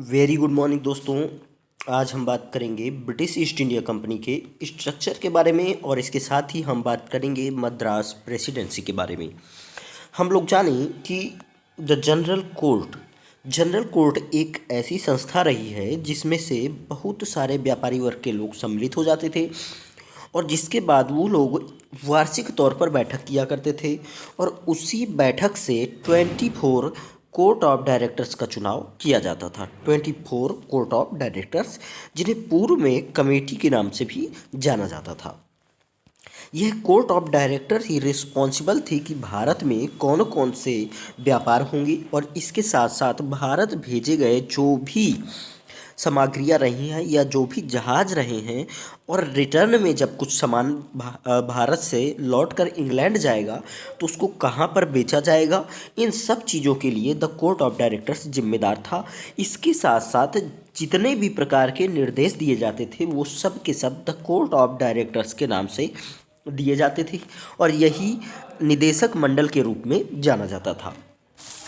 Very good morning दोस्तों। आज हम बात करेंगे ब्रिटिश ईस्ट इंडिया कंपनी के स्ट्रक्चर के बारे में और इसके साथ ही हम बात करेंगे मद्रास प्रेसिडेंसी के बारे में। हम लोग जानें कि द जनरल कोर्ट एक ऐसी संस्था रही है जिसमें से बहुत सारे व्यापारी वर्ग के लोग सम्मिलित हो जाते थे और जिसके बाद वो लोग वार्षिक तौर पर बैठक किया करते थे और उसी बैठक से 24 कोर्ट ऑफ डायरेक्टर्स का चुनाव किया जाता था। 24 कोर्ट ऑफ डायरेक्टर्स, जिन्हें पूर्व में कमेटी के नाम से भी जाना जाता था। यह court of director he responsible थी कि भारत में कौन कौन से व्यापार होंगे और इसके साथ साथ भारत भेजे गए जो भी सामग्रियाँ रही हैं या जो भी जहाज़ रहे हैं और रिटर्न में जब कुछ सामान भारत से लौट कर इंग्लैंड जाएगा तो उसको कहाँ पर बेचा जाएगा, इन सब चीज़ों के लिए द कोर्ट ऑफ डायरेक्टर्स जिम्मेदार था। इसके साथ साथ जितने भी प्रकार के निर्देश दिए जाते थे वो सब के सब द कोर्ट ऑफ डायरेक्टर्स के नाम से दिए जाते थे और यही निदेशक मंडल के रूप में जाना जाता था।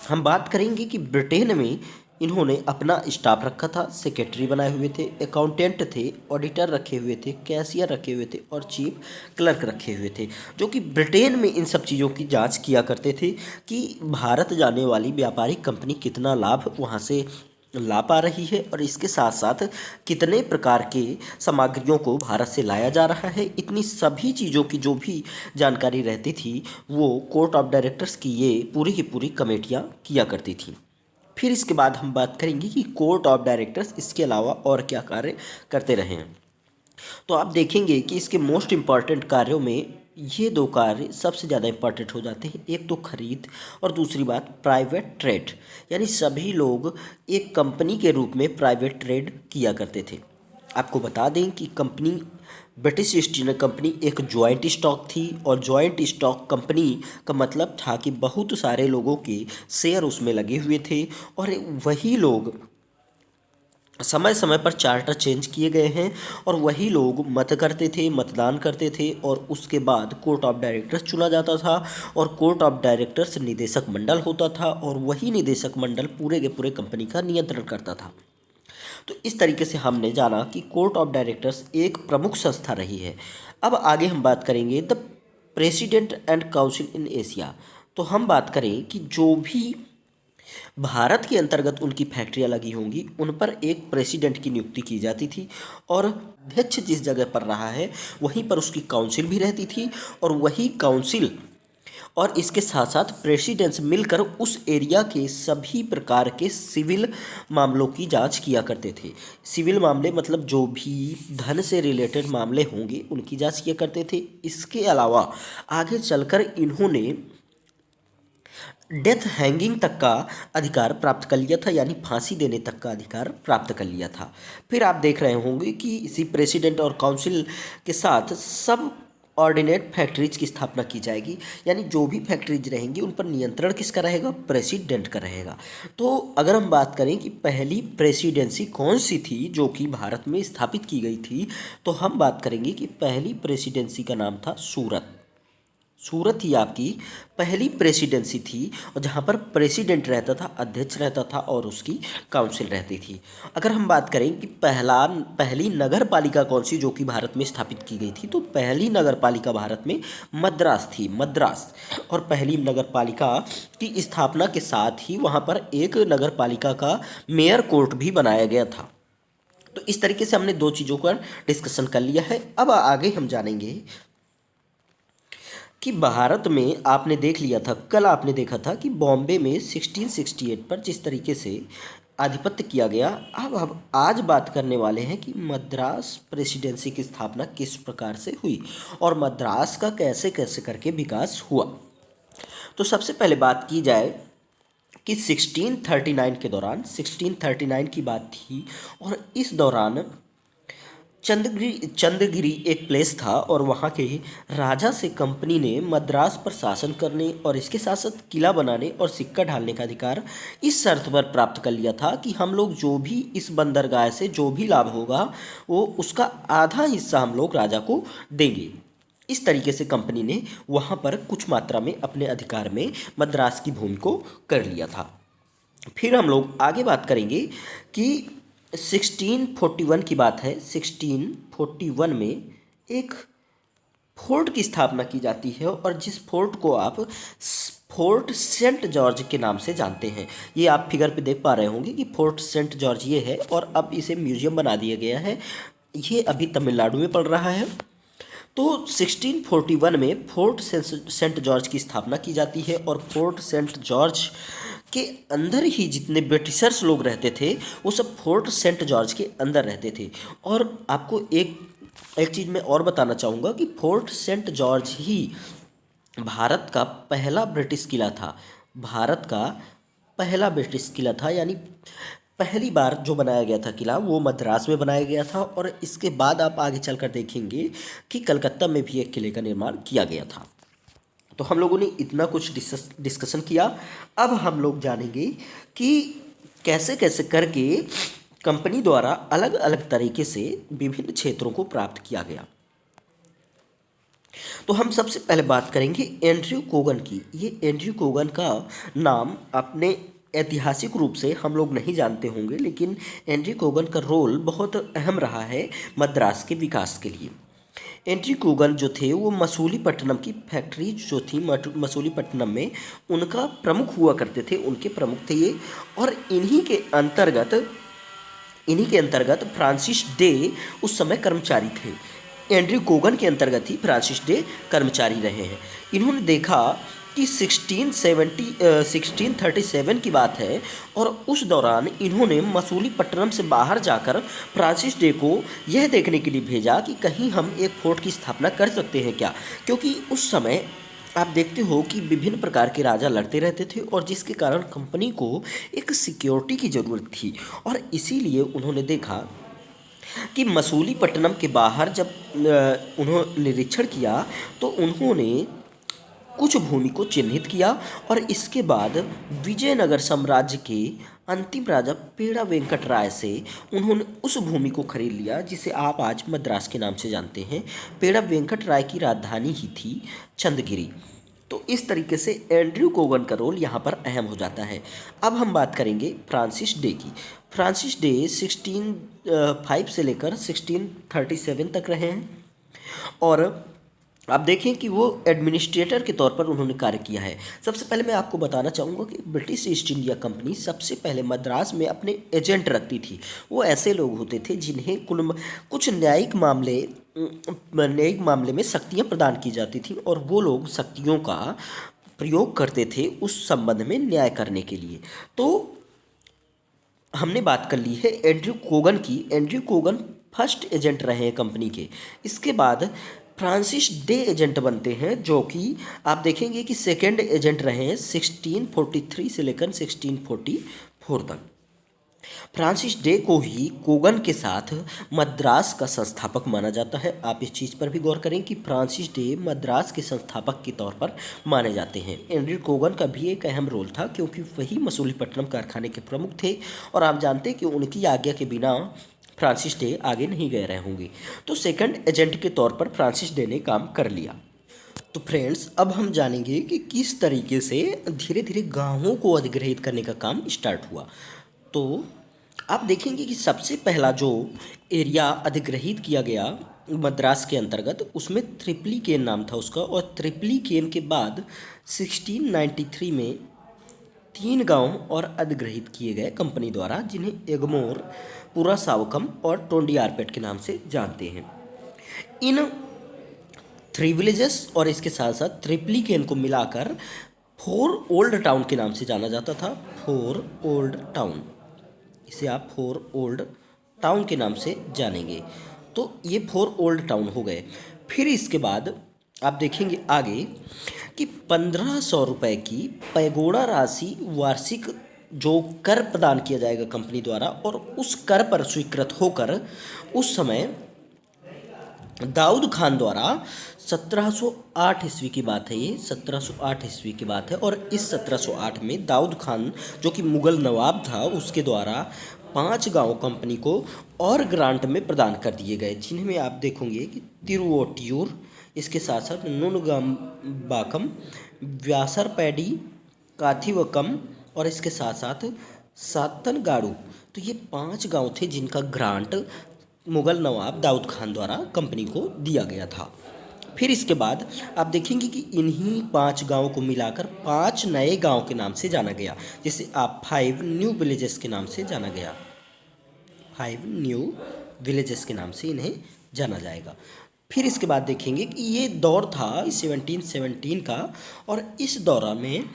हम बात करेंगे कि ब्रिटेन में इन्होंने अपना स्टाफ रखा था, सेक्रेटरी बनाए हुए थे, अकाउंटेंट थे, ऑडिटर रखे हुए थे, कैशियर रखे हुए थे और चीफ क्लर्क रखे हुए थे, जो कि ब्रिटेन में इन सब चीज़ों की जांच किया करते थे कि भारत जाने वाली व्यापारिक कंपनी कितना लाभ वहाँ से ला पा रही है और इसके साथ साथ कितने प्रकार के सामग्रियों को भारत से लाया जा रहा है। इतनी सभी चीज़ों की जो भी जानकारी रहती थी वो कोर्ट ऑफ डायरेक्टर्स की ये पूरी की पूरी कमेटियाँ किया करती थी। फिर इसके बाद हम बात करेंगे कि कोर्ट ऑफ डायरेक्टर्स इसके अलावा और क्या कार्य करते रहे हैं। तो आप देखेंगे कि इसके मोस्ट इम्पॉर्टेंट कार्यों में ये दो कार्य सबसे ज़्यादा इम्पॉर्टेंट हो जाते हैं। एक तो खरीद और दूसरी बात प्राइवेट ट्रेड, यानी सभी लोग एक कंपनी के रूप में प्राइवेट ट्रेड किया करते थे। आपको बता दें कि company British east India company एक जॉइंट स्टॉक थी और जॉइंट स्टॉक कंपनी का मतलब था कि बहुत सारे लोगों के शेयर उसमें लगे हुए थे और वही लोग समय समय पर चार्टर चेंज किए गए हैं और वही लोग मत करते थे, मतदान करते थे और उसके बाद कोर्ट ऑफ डायरेक्टर्स चुना जाता था और कोर्ट ऑफ डायरेक्टर्स निदेशक मंडल होता था और वही निदेशक मंडल पूरे के पूरे कंपनी का नियंत्रण करता था। तो इस तरीके से हमने जाना कि कोर्ट ऑफ डायरेक्टर्स एक प्रमुख संस्था रही है। अब आगे हम बात करेंगे the president and council in Asia. तो हम बात करें कि जो भी भारत के अंतर्गत उनकी फैक्ट्रियां लगी होंगी उन पर एक प्रेसिडेंट की नियुक्ति की जाती थी और अध्यक्ष जिस जगह पर रहा है वहीं पर उसकी काउंसिल भी रहती थी और वही काउंसिल और इसके साथ साथ प्रेसिडेंट्स मिलकर उस एरिया के सभी प्रकार के सिविल मामलों की जांच किया करते थे। सिविल मामले मतलब जो भी धन से रिलेटेड मामले होंगे उनकी जांच किया करते थे। इसके अलावा आगे चलकर इन्होंने डेथ हैंगिंग तक का अधिकार प्राप्त कर लिया था, यानी फांसी देने तक का अधिकार प्राप्त कर लिया था। फिर आप देख रहे होंगे कि इसी प्रेसिडेंट और काउंसिल के साथ सब ऑर्डिनेट फैक्ट्रीज की स्थापना की जाएगी, यानी जो भी फैक्ट्रीज रहेंगी उन पर नियंत्रण किसका रहेगा, प्रेसिडेंट का रहेगा। तो अगर हम बात करें कि पहली प्रेसिडेंसी कौन सी थी जो कि भारत में स्थापित की गई थी, तो हम बात करेंगे कि पहली प्रेसिडेंसी का नाम था सूरत। सूरत ही आपकी पहली प्रेसिडेंसी थी और जहाँ पर प्रेसिडेंट रहता था, अध्यक्ष रहता था और उसकी काउंसिल रहती थी। अगर हम बात करें कि पहली नगर पालिका कौन सी जो कि भारत में स्थापित की गई थी, तो पहली नगर पालिका भारत में मद्रास थी, मद्रास। और पहली नगर पालिका की स्थापना के साथ ही वहाँ पर एक नगर पालिका का मेयर कोर्ट भी बनाया गया था। तो इस तरीके से हमने दो चीज़ों का डिस्कशन कर लिया है। अब आगे हम जानेंगे कि भारत में आपने देख लिया था, कल आपने देखा था कि बॉम्बे में 1668 पर जिस तरीके से आधिपत्य किया गया। अब आज बात करने वाले हैं कि मद्रास प्रेसिडेंसी की स्थापना किस प्रकार से हुई और मद्रास का कैसे कैसे करके विकास हुआ। तो सबसे पहले बात की जाए कि 1639 के दौरान, 1639 की बात थी और इस दौरान चंद्रगिरी एक प्लेस था और वहाँ के राजा से कंपनी ने मद्रास पर शासन करने और इसके साथ साथ किला बनाने और सिक्का ढालने का अधिकार इस शर्त पर प्राप्त कर लिया था कि हम लोग जो भी इस बंदरगाह से जो भी लाभ होगा वो उसका आधा हिस्सा हम लोग राजा को देंगे। इस तरीके से कंपनी ने वहाँ पर कुछ मात्रा में अपने अधिकार में मद्रास की भूमि को कर लिया था। फिर हम लोग आगे बात करेंगे कि 1641 की बात है। 1641 में एक फोर्ट की स्थापना की जाती है और जिस फोर्ट को आप फोर्ट सेंट जॉर्ज के नाम से जानते हैं। ये आप फिगर पे देख पा रहे होंगे कि फोर्ट सेंट जॉर्ज ये है और अब इसे म्यूजियम बना दिया गया है। ये अभी तमिलनाडु में पड़ रहा है। तो 1641 में फोर्ट सेंट जॉर्ज की स्थापना की जाती है और फोर्ट सेंट जॉर्ज के अंदर ही जितने ब्रिटिशर्स लोग रहते थे वो सब फोर्ट सेंट जॉर्ज के अंदर रहते थे। और आपको एक एक चीज़ मैं और बताना चाहूँगा कि फोर्ट सेंट जॉर्ज ही भारत का पहला ब्रिटिश किला था। भारत का पहला ब्रिटिश किला था, यानी पहली बार जो बनाया गया था किला वो मद्रास में बनाया गया था। और इसके बाद आप आगे चलकर देखेंगे कि कलकत्ता में भी एक किले का निर्माण किया गया था। तो हम लोगों ने इतना कुछ डिस्कशन किया। अब हम लोग जानेंगे कि कैसे कैसे करके कंपनी द्वारा अलग अलग तरीके से विभिन्न क्षेत्रों को प्राप्त किया गया। तो हम सबसे पहले बात करेंगे एंड्रयू कोगन की। ये एंड्रयू कोगन का नाम अपने ऐतिहासिक रूप से हम लोग नहीं जानते होंगे, लेकिन एंड्रयू कोगन का रोल बहुत अहम रहा है मद्रास के विकास के लिए। एंड्रयू कोगन जो थे वो मसूलीपट्टनम की फैक्ट्री जो थी मसूलीपट्टनम में उनका प्रमुख हुआ करते थे, उनके प्रमुख थे ये। और इन्हीं के अंतर्गत फ्रांसिस डे उस समय कर्मचारी थे। एंड्रयू कोगन के अंतर्गत ही फ्रांसिस डे कर्मचारी रहे हैं। इन्होंने देखा कि 1637 की बात है और उस दौरान इन्होंने मसूलीपट्टनम से बाहर जाकर फ्रांसिस डे को यह देखने के लिए भेजा कि कहीं हम एक फोर्ट की स्थापना कर सकते हैं क्या, क्योंकि उस समय आप देखते हो कि विभिन्न प्रकार के राजा लड़ते रहते थे और जिसके कारण कंपनी को एक सिक्योरिटी की ज़रूरत थी। और इसीलिए उन्होंने देखा कि मसूलीपट्टनम के बाहर जब उन्होंने निरीक्षण किया तो उन्होंने कुछ भूमि को चिन्हित किया और इसके बाद विजयनगर साम्राज्य के अंतिम राजा पेड़ा वेंकट राय से उन्होंने उस भूमि को खरीद लिया जिसे आप आज मद्रास के नाम से जानते हैं। पेड़ा वेंकट राय की राजधानी ही थी चंदगिरी। तो इस तरीके से एंड्रयू कोगन का रोल यहाँ पर अहम हो जाता है। अब हम बात करेंगे फ्रांसिस डे की। फ्रांसिस डे 1605 से लेकर 1637 तक रहे हैं और आप देखें कि वो एडमिनिस्ट्रेटर के तौर पर उन्होंने कार्य किया है। सबसे पहले मैं आपको बताना चाहूँगा कि ब्रिटिश ईस्ट इंडिया कंपनी सबसे पहले मद्रास में अपने एजेंट रखती थी। वो ऐसे लोग होते थे जिन्हें कुछ न्यायिक मामले में शक्तियाँ प्रदान की जाती थी और वो लोग शक्तियों का प्रयोग करते थे उस संबंध में न्याय करने के लिए। तो हमने बात कर ली है एंड्रयू कोगन की। एंड्रयू कोगन फर्स्ट एजेंट रहे हैं कंपनी के। इसके बाद फ्रांसिस डे एजेंट बनते हैं जो कि आप देखेंगे कि सेकेंड एजेंट रहे हैं 1643 से लेकर 1644 तक। फ्रांसिस डे को ही कोगन के साथ मद्रास का संस्थापक माना जाता है। आप इस चीज़ पर भी गौर करें कि फ्रांसिस डे मद्रास के संस्थापक के तौर पर माने जाते हैं। एंड्रयू कोगन का भी एक अहम रोल था क्योंकि वही मसूलीपट्टनम कारखाने के प्रमुख थे और आप जानते हैं कि उनकी आज्ञा के बिना फ्रांसिस डे आगे नहीं गए रहे होंगे। तो सेकंड एजेंट के तौर पर फ्रांसिस डे ने काम कर लिया। तो फ्रेंड्स, अब हम जानेंगे कि किस तरीके से धीरे धीरे गांवों को अधिग्रहित करने का काम स्टार्ट हुआ। तो आप देखेंगे कि सबसे पहला जो एरिया अधिग्रहित किया गया मद्रास के अंतर्गत उसमें त्रिप्लिकेन नाम था उसका। और त्रिप्लिकेन के बाद 1693 में 3 गांव और अधिग्रहित किए गए कंपनी द्वारा, जिन्हें एगमोर, पूरा सावकम और टोंडियारपेट के नाम से जानते हैं। इन 3 विलेजेस और इसके साथ साथ त्रिप्लिकेन को मिलाकर 4 ओल्ड टाउन के नाम से जाना जाता था। 4 ओल्ड टाउन, इसे आप 4 ओल्ड टाउन के नाम से जानेंगे। तो ये 4 ओल्ड टाउन हो गए। फिर इसके बाद आप देखेंगे आगे कि 1500 रुपये की पैगोडा राशि वार्षिक जो कर प्रदान किया जाएगा कंपनी द्वारा, और उस कर पर स्वीकृत होकर उस समय दाऊद खान द्वारा 1708 ईस्वी की बात है, ये 1708 ईस्वी की बात है। और इस 1708 में दाऊद खान जो कि मुग़ल नवाब था उसके द्वारा 5 गांव कंपनी को और ग्रांट में प्रदान कर दिए गए, जिनमें आप देखेंगे कि तिरुवोटियूर, इसके साथ साथ नुनगंबाकम, व्यासरपैडी, काथिवकम और इसके साथ साथ सातनगाड़ू। तो ये 5 गांव थे जिनका ग्रांट मुग़ल नवाब दाऊद खान द्वारा कंपनी को दिया गया था। फिर इसके बाद आप देखेंगे कि इन्हीं 5 गाँव को मिलाकर 5 नए गाँव के नाम से जाना गया, जिसे आप 5 न्यू विलेजेस के नाम से जाना गया। 5 न्यू विलेजेस के नाम से इन्हें जाना जाएगा। फिर इसके बाद देखेंगे कि ये दौर था 1717 का, और इस दौरा में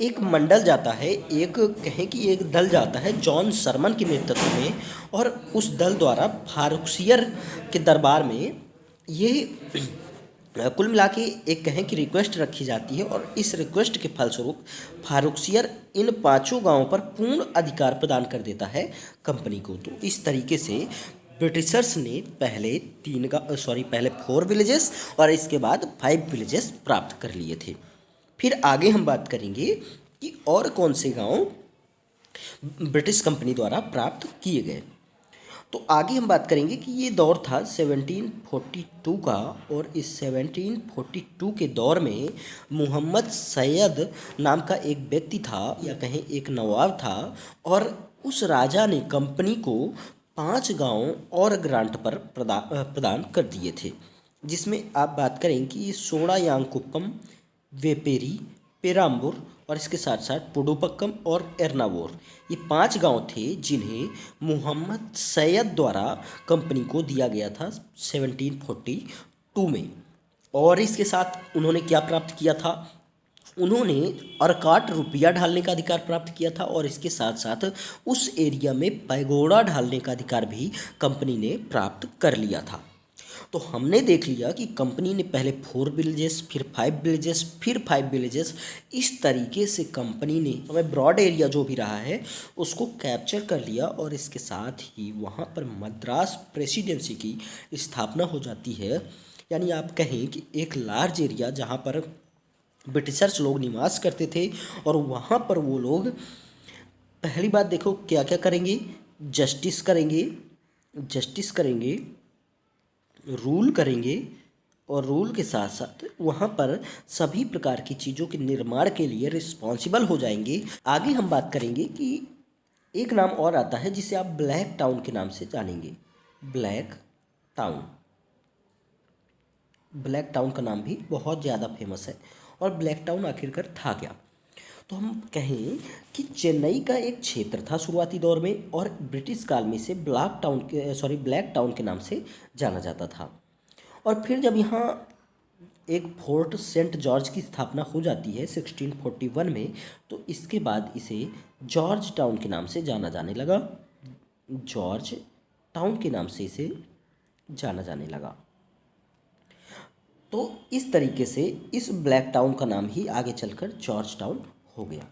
एक मंडल जाता है, एक कहें कि एक दल जाता है जॉन सरमन के नेतृत्व में, और उस दल द्वारा फारुखसियर के दरबार में ये कुल मिला के एक कहें कि रिक्वेस्ट रखी जाती है, और इस रिक्वेस्ट के फलस्वरूप फारुखसियर इन 5 गांवों पर पूर्ण अधिकार प्रदान कर देता है कंपनी को। तो इस तरीके से ब्रिटिशर्स ने पहले 4 विलेजेस और इसके बाद 5 विलेजेस प्राप्त कर लिए थे। फिर आगे हम बात करेंगे कि और कौन से गांव ब्रिटिश कंपनी द्वारा प्राप्त किए गए। तो आगे हम बात करेंगे कि ये दौर था 1742 का, और इस 1742 के दौर में मोहम्मद सैयद नाम का एक व्यक्ति था, या कहें एक नवाब था, और उस राजा ने कंपनी को 5 गांव और ग्रांट पर प्रदान कर दिए थे, जिसमें आप बात करें कि सोड़ायांकुप्पम, वेपेरी, पेराम्बूर और इसके साथ साथ पुडुपक्कम और एर्नावोर, ये 5 गांव थे जिन्हें मोहम्मद सैयद द्वारा कंपनी को दिया गया था 1742 में। और इसके साथ उन्होंने क्या प्राप्त किया था? उन्होंने अरकाट रुपया ढालने का अधिकार प्राप्त किया था, और इसके साथ साथ उस एरिया में पैगोडा ढालने का अधिकार भी कंपनी ने प्राप्त कर लिया था। तो हमने देख लिया कि कंपनी ने पहले 4 विलेजेस, फिर 5 विलेजेस, फिर 5 विलेजेस, इस तरीके से कंपनी ने हमें ब्रॉड एरिया जो भी रहा है उसको कैप्चर कर लिया, और इसके साथ ही वहाँ पर मद्रास प्रेसिडेंसी की स्थापना हो जाती है। यानी आप कहें कि एक लार्ज एरिया जहाँ पर ब्रिटिशर्स लोग निवास करते थे, और वहाँ पर वो लोग पहली बात देखो क्या क्या करेंगे, जस्टिस करेंगे, रूल करेंगे, और रूल के साथ साथ वहाँ पर सभी प्रकार की चीज़ों के निर्माण के लिए रिस्पॉन्सिबल हो जाएंगे। आगे हम बात करेंगे कि एक नाम और आता है जिसे आप ब्लैक टाउन के नाम से जानेंगे। ब्लैक टाउन का नाम भी बहुत ज़्यादा फेमस है। और ब्लैक टाउन आखिरकार था क्या? तो हम कहें कि चेन्नई का एक क्षेत्र था शुरुआती दौर में, और ब्रिटिश काल में से ब्लैक टाउन के नाम से जाना जाता था। और फिर जब यहाँ एक फोर्ट सेंट जॉर्ज की स्थापना हो जाती है 1641 में, तो इसके बाद इसे जॉर्ज टाउन के नाम से जाना जाने लगा। जॉर्ज टाउन के नाम से इसे जाना जाने लगा। तो इस तरीके से इस ब्लैक टाउन का नाम ही आगे चलकर जॉर्ज टाउन हो गया।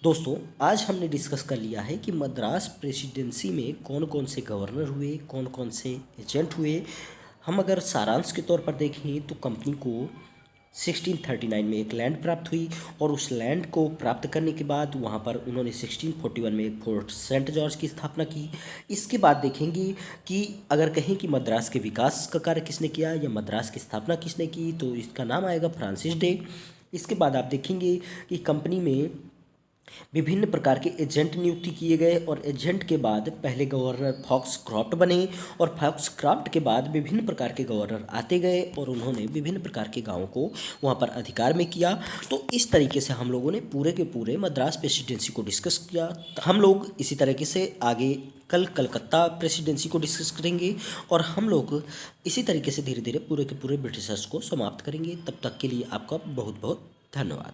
दोस्तों, आज हमने डिस्कस कर लिया है कि मद्रास प्रेसिडेंसी में कौन कौन से गवर्नर हुए, कौन कौन से एजेंट हुए। हम अगर सारांश के तौर पर देखें तो कंपनी को 1639 में एक लैंड प्राप्त हुई, और उस लैंड को प्राप्त करने के बाद वहाँ पर उन्होंने 1641 में एक फोर्ट सेंट जॉर्ज की स्थापना की। इसके बाद देखेंगे कि अगर कहें कि मद्रास के विकास का कार्य किसने किया या मद्रास की स्थापना किसने की, तो इसका नाम आएगा फ्रांसिस डे। इसके बाद आप देखेंगे कि कंपनी में विभिन्न प्रकार के एजेंट नियुक्ति किए गए, और एजेंट के बाद पहले गवर्नर फॉक्सक्रॉफ्ट बने, और फॉक्सक्रॉफ्ट के बाद विभिन्न प्रकार के गवर्नर आते गए, और उन्होंने विभिन्न प्रकार के गांवों को वहां पर अधिकार में किया। तो इस तरीके से हम लोगों ने पूरे के पूरे मद्रास प्रेसिडेंसी को डिस्कस किया। हम लोग इसी तरीके से आगे कल कलकत्ता प्रेसिडेंसी को डिस्कस करेंगे, और हम लोग इसी तरीके से धीरे धीरे पूरे के पूरे ब्रिटिशर्स को समाप्त करेंगे। तब तक के लिए आपका बहुत बहुत धन्यवाद।